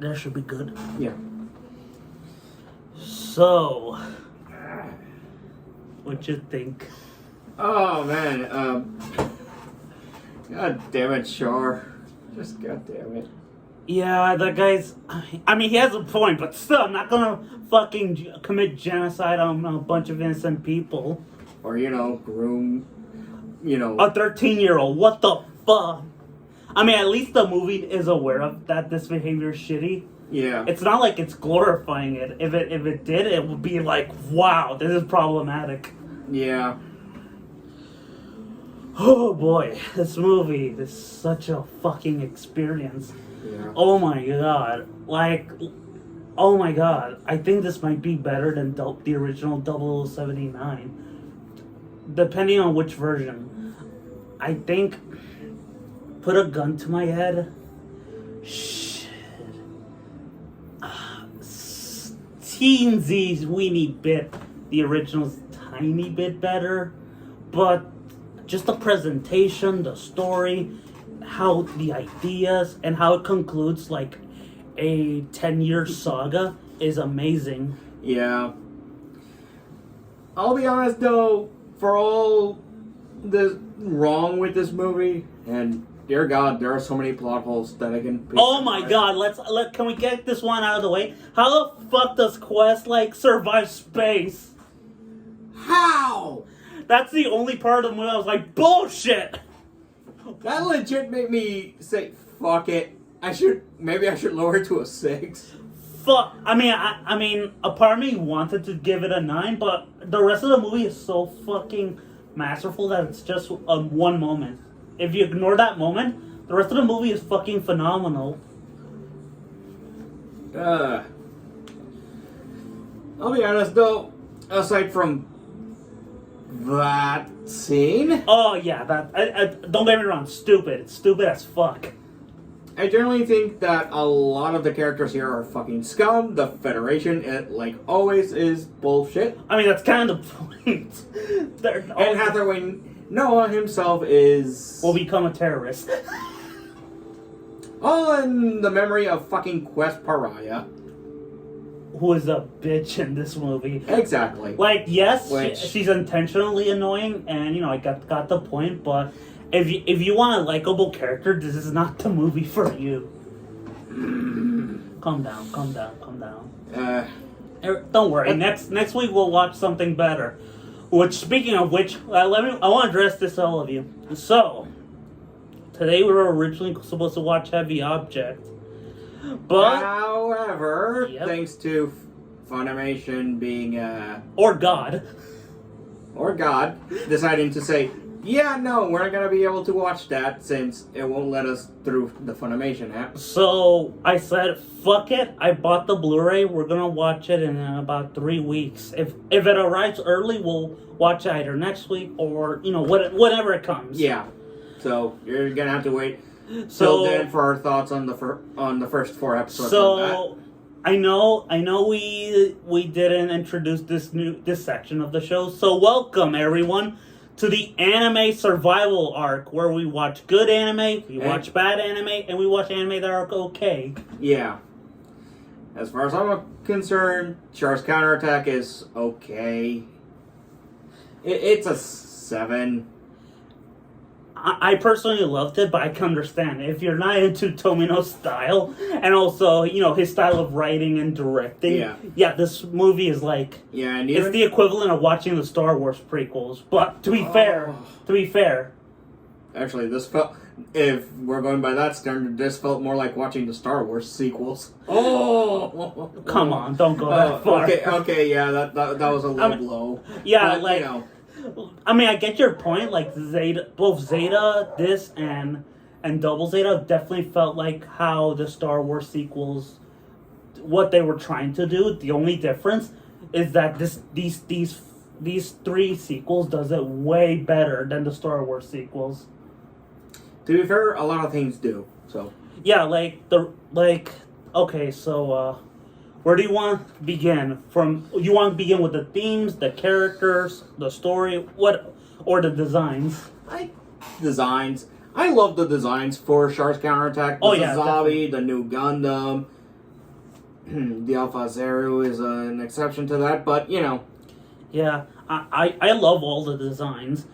That should be good. Yeah. So, what you think? Oh man, God damn it, Char. Just god damn it. Yeah, that guy's... I mean, he has a point, but still, I'm not gonna fucking commit genocide on a bunch of innocent people. Or, groom, A 13-year-old, what the fuck? I mean, at least the movie is aware of that this behavior is shitty. Yeah. It's not like it's glorifying it. If it did, it would be like, wow, this is problematic. Yeah. Oh boy, this movie is such a fucking experience. Yeah. Oh my god. Oh my god. I think this might be better than the original 0079. Depending on which version. I think, put a gun to my head. Shit. Teensy weeny bit. The original's tiny bit better. But just the presentation, the story, how the ideas, and how it concludes like a 10-year saga is amazing. Yeah. I'll be honest though, for all the wrong with this movie, and dear God, there are so many plot holes that I can pick. Oh my God! Can we get this one out of the way? How the fuck does Quest survive space? How? That's the only part of the movie I was like, bullshit. That legit made me say, fuck it. Maybe I should lower it to a 6. Fuck. I mean, a part of me wanted to give it a 9, but the rest of the movie is so fucking masterful that it's just one moment. If you ignore that moment, the rest of the movie is fucking phenomenal. I'll be honest though, aside from that scene, Oh yeah, don't get me wrong, stupid. It's stupid as fuck. I generally think that a lot of the characters here are fucking scum. The Federation, like always, is bullshit. I mean, that's kind of the point. And Hathaway Noah himself will become a terrorist. All in the memory of fucking Quest Pariah. Who is a bitch in this movie. Exactly. Yes, she's intentionally annoying, and, I got the point, but if you want a likable character, this is not the movie for you. Calm down. Don't worry, next week we'll watch something better. Which, speaking of which, I want to address this to all of you. So, today we were originally supposed to watch Heavy Object. But, however, thanks to Funimation being or God, deciding to say, yeah, no, we're not gonna be able to watch that since it won't let us through the Funimation app. So I said, fuck it. I bought the Blu-ray. We're gonna watch it in about 3 weeks. If it arrives early, we'll watch it either next week or whenever it comes. Yeah. So you're gonna have to wait. So then, for our thoughts on the first 4 episodes. So I know we didn't introduce this section of the show. So welcome everyone to the anime survival arc, where we watch good anime, we watch bad anime, and we watch anime that are okay. Yeah. As far as I'm concerned, Char's Counterattack is okay. It's a 7. I personally loved it, but I can understand if you're not into Tomino's style, and also, his style of writing and directing. Yeah, this movie is it's the equivalent of watching the Star Wars prequels. But to be fair, actually, if we're going by that standard, this felt more like watching the Star Wars sequels. Oh, come on, don't go that far. Okay, yeah, that was a low blow. Yeah, but, I get your point. Both Zeta, this, and Double Zeta definitely felt like how the Star Wars sequels, what they were trying to do. The only difference is that these 3 sequels does it way better than the Star Wars sequels. To be fair, a lot of things do. So yeah, okay, so where do you want to begin? You want to begin with the themes, the characters, the story, or the designs? I love the designs for Char's Counterattack. The Zabi, the new Gundam, the Alpha Zero is an exception to that, but you know. Yeah, I love all the designs.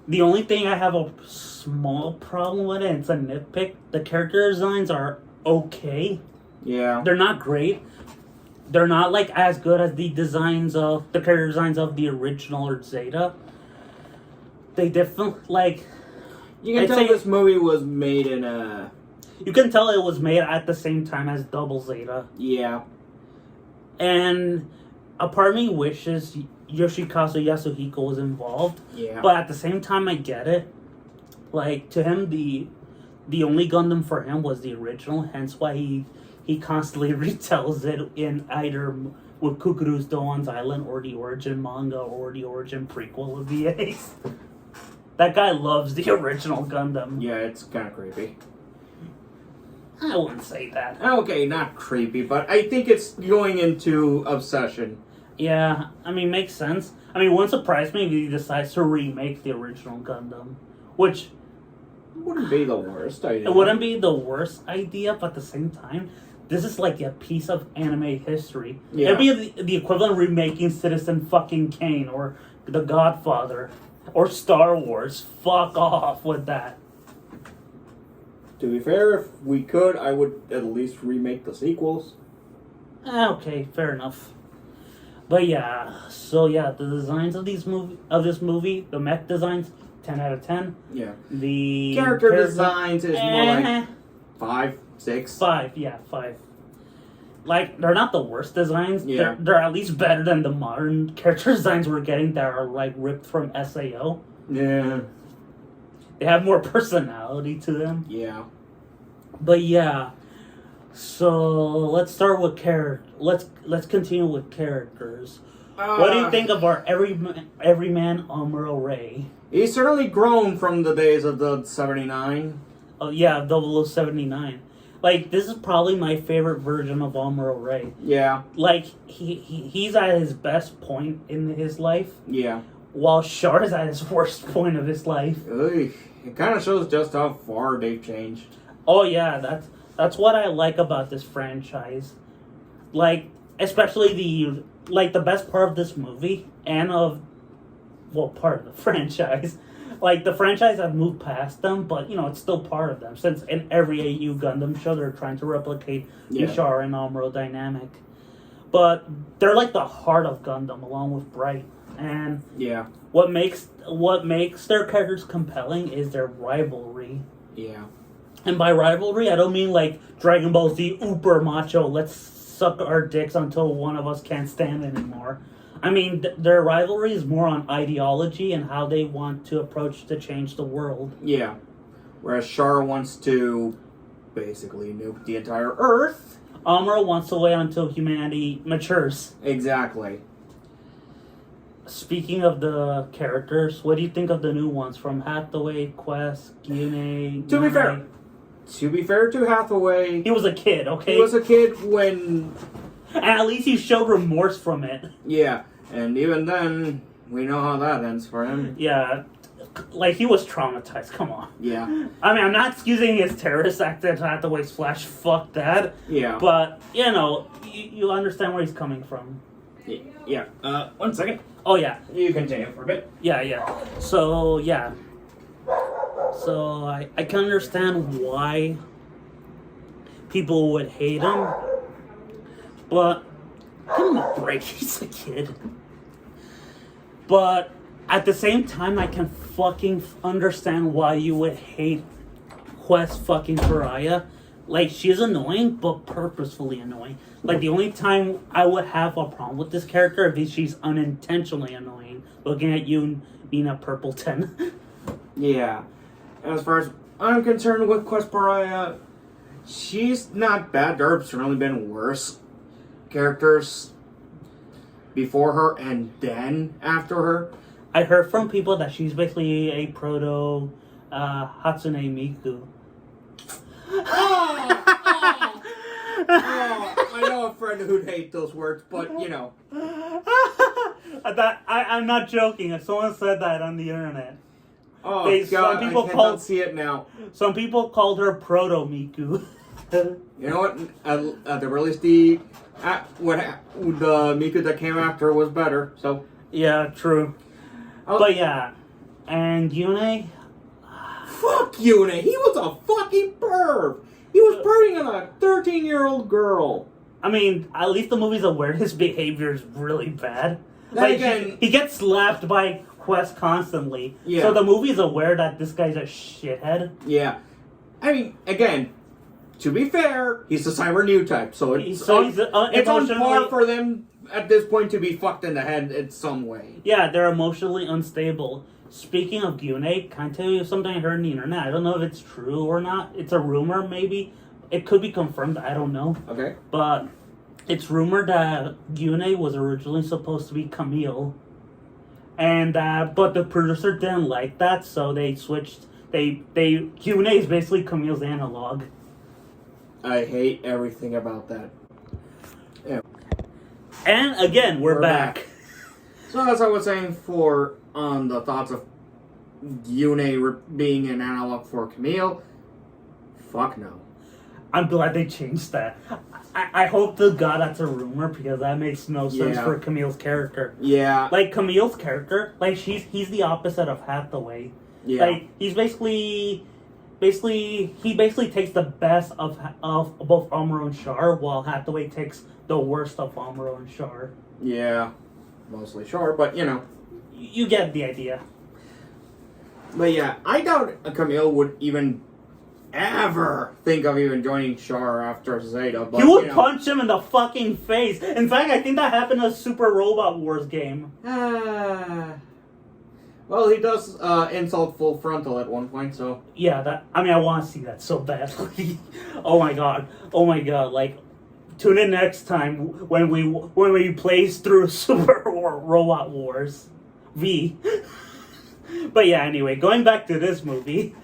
The only thing I have a small problem with it, it's a nitpick, the character designs are okay. Yeah. They're not great. They're not like as good as the character designs of the original or Zeta. They definitely like. You can tell this movie was made in a. You can tell it was made at the same time as Double Zeta. Yeah. And a part of me wishes Yoshikazu Yasuhiko was involved. Yeah. But at the same time, I get it. Like, to him, the only Gundam for him was the original, hence why he constantly retells it in either with Kukuru's Doan's Island or the Origin manga or the Origin prequel of VAs. That guy loves the original Gundam. Yeah, it's kind of creepy. I wouldn't say that. Okay, not creepy, but I think it's going into obsession. Yeah, I mean, makes sense. I mean, it wouldn't surprise me if he decides to remake the original Gundam, which wouldn't be the worst idea. It wouldn't be the worst idea, but at the same time, this is like a piece of anime history. Yeah. It'd be the equivalent of remaking Citizen fucking Kane or The Godfather or Star Wars. Fuck off with that. To be fair, if we could, I would at least remake the sequels. Okay, fair enough. But yeah, so yeah, the designs of this movie, the mech designs, 10 out of 10. Yeah. The character designs is more like 5, 6. 5, yeah, 5. Like, they're not the worst designs. Yeah. They're at least better than the modern character designs we're getting that are, like, ripped from SAO. Yeah. They have more personality to them. Yeah. But yeah, so let's start with Let's continue with characters. What do you think of our everyman Amuro Ray? He's certainly grown from the days of the 79. Oh yeah, 0079. Like, this is probably my favorite version of Amuro Ray. Yeah. Like, he's at his best point in his life. Yeah. While Char is at his worst point of his life. Ugh. It kind of shows just how far they've changed. Oh yeah, that's what I like about this franchise. Like, especially the best part of this movie and part of the franchise. Like, the franchise has moved past them, but, it's still part of them. Since in every AU Gundam show, they're trying to replicate the Char and Amuro dynamic. But they're like the heart of Gundam, along with Bright. And yeah, what makes their characters compelling is their rivalry. Yeah. And by rivalry, I don't mean like Dragon Ball Z uber macho, let's suck our dicks until one of us can't stand anymore. I mean, their rivalry is more on ideology and how they want to approach to change the world. Yeah. Whereas Char wants to basically nuke the entire Earth. Amuro wants to wait until humanity matures. Exactly. Speaking of the characters, what do you think of the new ones from Hathaway, Quest, Gyune? To be fair to Hathaway, he was a kid, okay? He was a kid when... And at least he showed remorse from it. Yeah, and even then, we know how that ends for him. Yeah, like, he was traumatized, come on. Yeah. I mean, I'm not excusing his terrorist act at Hathaway's Flash, fuck that. Yeah. But, you understand where he's coming from. Yeah. 1 second. Oh, yeah. You continue for a bit. Yeah. So, yeah. So, I can understand why people would hate him. But, give him a break. He's a kid. But, at the same time, I can fucking understand why you would hate Quest fucking Pariah. Like, she's annoying, but purposefully annoying. Like, the only time I would have a problem with this character is if she's unintentionally annoying. Looking at you, Nina Purpleton. Yeah. As far as I'm concerned with Quest Pariah, she's not bad. There have certainly been worse characters before her and then after her. I heard from people that she's basically a proto Hatsune Miku. I know a friend who'd hate those words, but I'm not joking. Someone said that on the internet. Oh, God, I cannot see it now. Some people called her Proto Miku. You know what? At the release, the Miku that came after was better. So Yeah, true. But yeah, and Yune. fuck Yune. He was a fucking perv. He was perving on a 13-year-old girl. I mean, at least the movie's aware his behavior is really bad. Then again, he gets slapped by Quest constantly. Yeah. So the movie's aware that this guy's a shithead. Yeah. I mean, again, to be fair, he's the cyber new type, so it's He's it's on par emotionally. for them at this point to be fucked in the head in some way. Yeah, they're emotionally unstable. Speaking of Gyune, can I tell you something I heard on the internet? I don't know if it's true or not. It's a rumor, maybe. It could be confirmed. I don't know. Okay. But it's rumored that Gyune was originally supposed to be Camille, and but the producer didn't like that, so they switched. Gyune is basically Camille's analog. I hate everything about that. Yeah. And again, we're back. So as I was saying on the thoughts of Yune being an analog for Camille, fuck no. I'm glad they changed that. I hope to God that's a rumor because that makes no sense for Camille's character. Yeah. Like Camille's character, like he's the opposite of Hathaway. Yeah. Like he's basically takes the best of both Amuro and Char, while Hathaway takes the worst of Amuro and Char. Yeah. Mostly Char, but you know. You get the idea. But yeah, I doubt Camille would even ever think of even joining Char after Zeta. But, He would punch him in the fucking face. In fact, I think that happened in a Super Robot Wars game. Well, he does insult full frontal at one point, so. Yeah, I want to see that so badly. Oh my god. Like, tune in next time when we plays through Super Robot Wars V. But yeah, anyway, going back to this movie.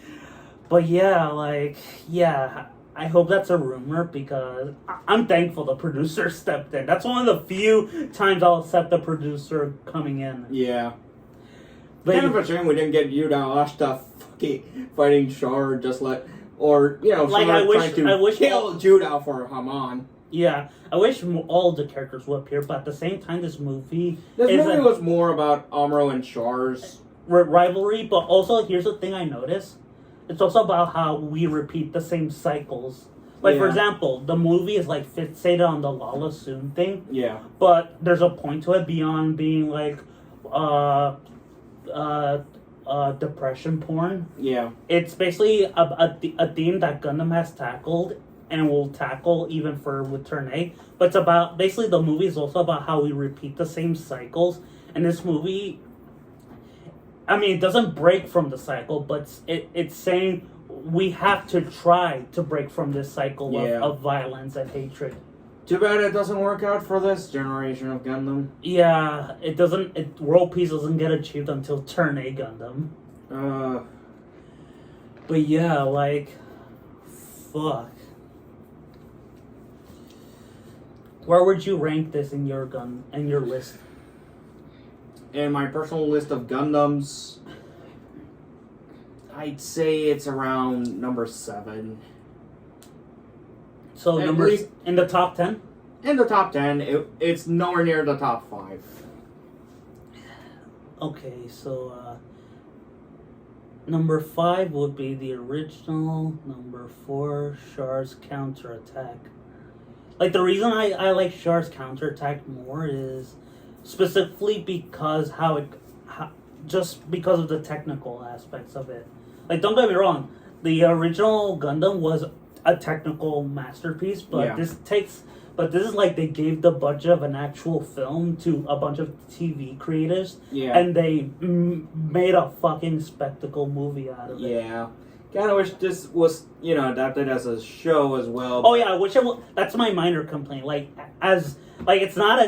But yeah, I hope that's a rumor because I'm thankful the producer stepped in. That's one of the few times I'll accept the producer coming in. Yeah. But Kind of a shame we didn't get Yuda Ashta fighting Char, just like, or, you know, Like, trying I to wish kill Judah for Haman. Yeah, I wish all the characters would appear, but at the same time, this movie was more about Amuro and Char's rivalry, but also, here's the thing I noticed. It's also about how we repeat the same cycles. Like, for example, the movie is, like, fixated on the Lalah Sune thing. Yeah. But there's a point to it beyond being, like, depression porn. Yeah. It's basically a theme that Gundam has tackled and will tackle even for with Turn A. But it's about, basically the movie is also about how we repeat the same cycles. And this movie, I mean, it doesn't break from the cycle, but it's saying we have to try to break from this cycle of violence and hatred. Too bad it doesn't work out for this generation of Gundam. Yeah, it doesn't. World peace doesn't get achieved until Turn A Gundam. But yeah, like, fuck. Where would you rank this in your list? In my personal list of Gundams, I'd say it's around number 7. So in the top 10? In the top 10, it's nowhere near the top 5. Okay, so number 5 would be the original. Number 4, Char's Counterattack. Like, the reason I like Char's Counterattack more is specifically because just because of the technical aspects of it. Like, don't get me wrong, the original Gundam was a technical masterpiece, but this is like they gave the budget of an actual film to a bunch of TV creators, and they made a fucking spectacle movie out of it. Yeah. Kind of wish this was, adapted as a show as well. Oh yeah, that's my minor complaint. Like it's not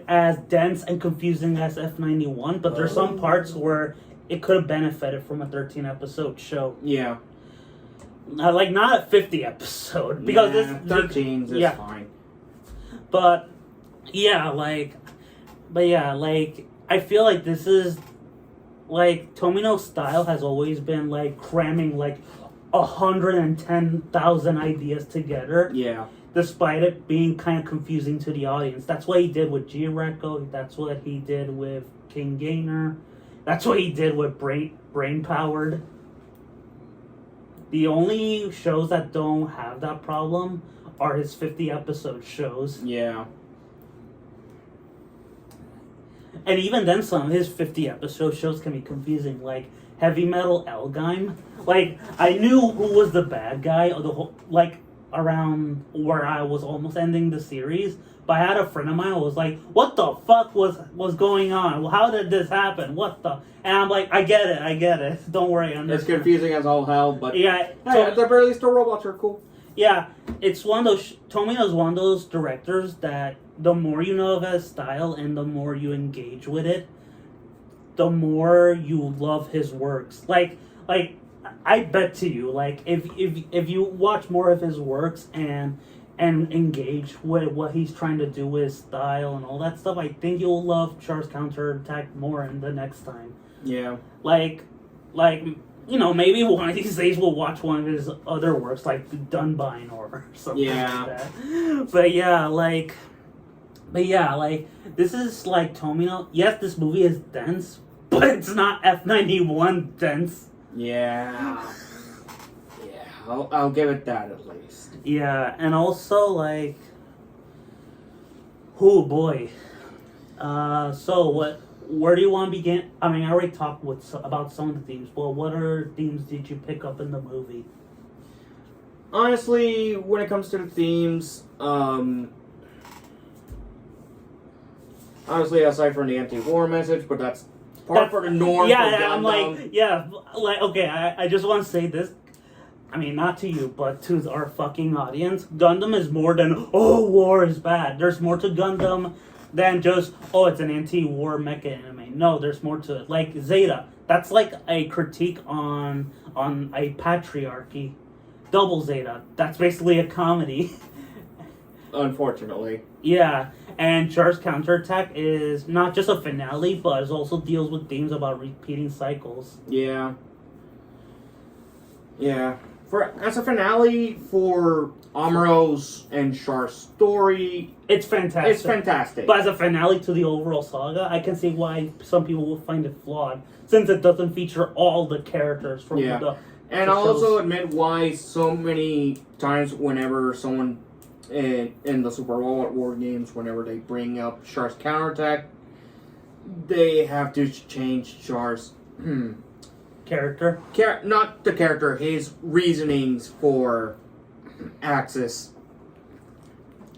as dense and confusing as F91, but there's some parts where it could have benefited from a 13-episode show. Yeah. Like, not a 50 episode, because this 13 is fine. But I feel like this is, like, Tomino's style has always been, like, cramming, like, 110,000 ideas together. Yeah. Despite it being kind of confusing to the audience. That's what he did with G-Reco. That's what he did with King Gainer. That's what he did with Brain Powered. The only shows that don't have that problem are his 50 episode shows. Yeah. And even then, some of his 50 episode shows can be confusing. Like Heavy Metal Elgime. Like, I knew who was the bad guy of the whole, like, around where I was almost ending the series, but I had a friend of mine who was like, what the fuck was going on? Well, how did this happen? What the? And I'm like, I get it. Don't worry. I understand. It's confusing as all hell, but yeah, hey, at the very least, the robots are cool. Yeah, it's one of those, Tomino's one of those directors that the more you know of his style and the more you engage with it, the more you love his works. Like, I bet to you, like, if you watch more of his works and engage with what he's trying to do with his style and all that stuff, I think you'll love Char's Counterattack more in the next time. Yeah. Like, you know, maybe one of these days we'll watch one of his other works, like Dunbine or something like that. But yeah, like, this is like Tomino. Yes, this movie is dense, but it's not F91 dense. Yeah. Yeah, I'll give it that at least. Yeah, and also, like, oh boy. So where do you want to begin? I mean, I already talked about some of the themes, but what other themes did you pick up in the movie? Honestly, when it comes to the themes, honestly, aside from the anti-war message, but that's part for the norm. Yeah, I'm like, okay, I just want to say this. I mean, not to you, but to our fucking audience. Gundam is more than, oh, war is bad. There's more to Gundam than just, oh, it's an anti-war mecha anime. No, there's more to it. Like Zeta, that's like a critique on a patriarchy. Double Zeta, that's basically a comedy. Unfortunately. Yeah, and Char's Counterattack is not just a finale, but it also deals with themes about repeating cycles. Yeah. Yeah. As a finale for Amuro's and Char's story, it's fantastic. It's fantastic. But as a finale to the overall saga, I can see why some people will find it flawed, since it doesn't feature all the characters from the And I'll also admit why so many times whenever someone in the Super Robot War games, whenever they bring up Char's Counterattack, they have to change Char's character. Not the character, his reasonings for Axis.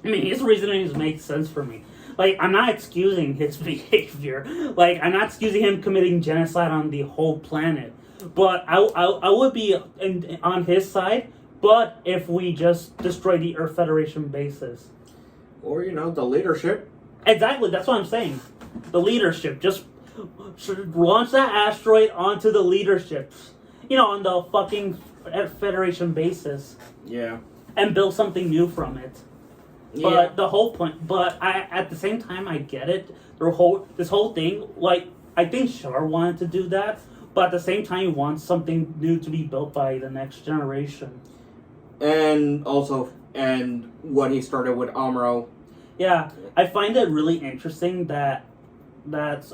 I mean, his reasonings make sense for me. Like, I'm not excusing his behavior. Like, I'm not excusing him committing genocide on the whole planet. But I would be on his side, but if we just destroy the Earth Federation bases. Or, the leadership. Exactly, that's what I'm saying. The leadership. Just launch that asteroid onto the leadership. On the fucking Federation bases. Yeah. And build something new from it. Yeah. But the whole point, at the same time, I get it. This whole thing, like, I think Char wanted to do that, but at the same time, he wants something new to be built by the next generation. And what he started with Amuro. Yeah, I find it really interesting that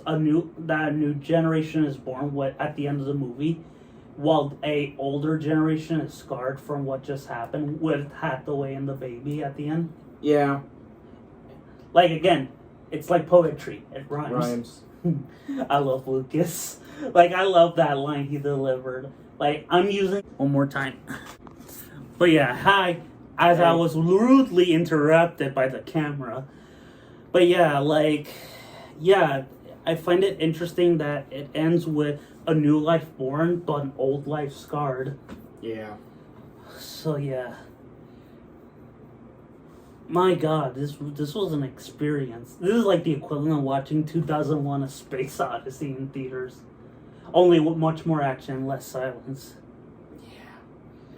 a new generation is born at the end of the movie, while a older generation is scarred from what just happened with Hathaway and the baby at the end. Yeah. Like, again, it's like poetry. It rhymes. I love Lucas. Like, I love that line he delivered. Like, I'm using one more time. But yeah, hi. As I was rudely interrupted by the camera. But yeah, I find it interesting that it ends with a new life born, but an old life scarred. Yeah. So yeah. My God, this was an experience. This is like the equivalent of watching 2001: A Space Odyssey in theaters. Only with much more action, less silence.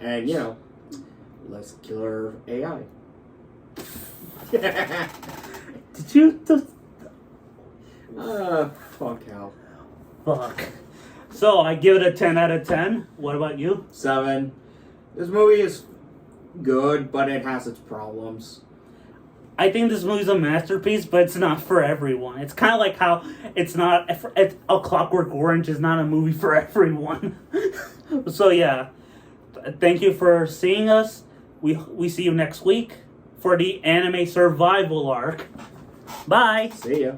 Yeah. And, less killer AI. Did you... Fuck hell. Fuck. So, I give it a 10 out of 10. What about you? 7. This movie is good, but it has its problems. I think this movie's a masterpiece, but it's not for everyone. It's kind of like how it's not... A Clockwork Orange is not a movie for everyone. So yeah, thank you for seeing us. We see you next week for the anime survival arc. Bye! See ya.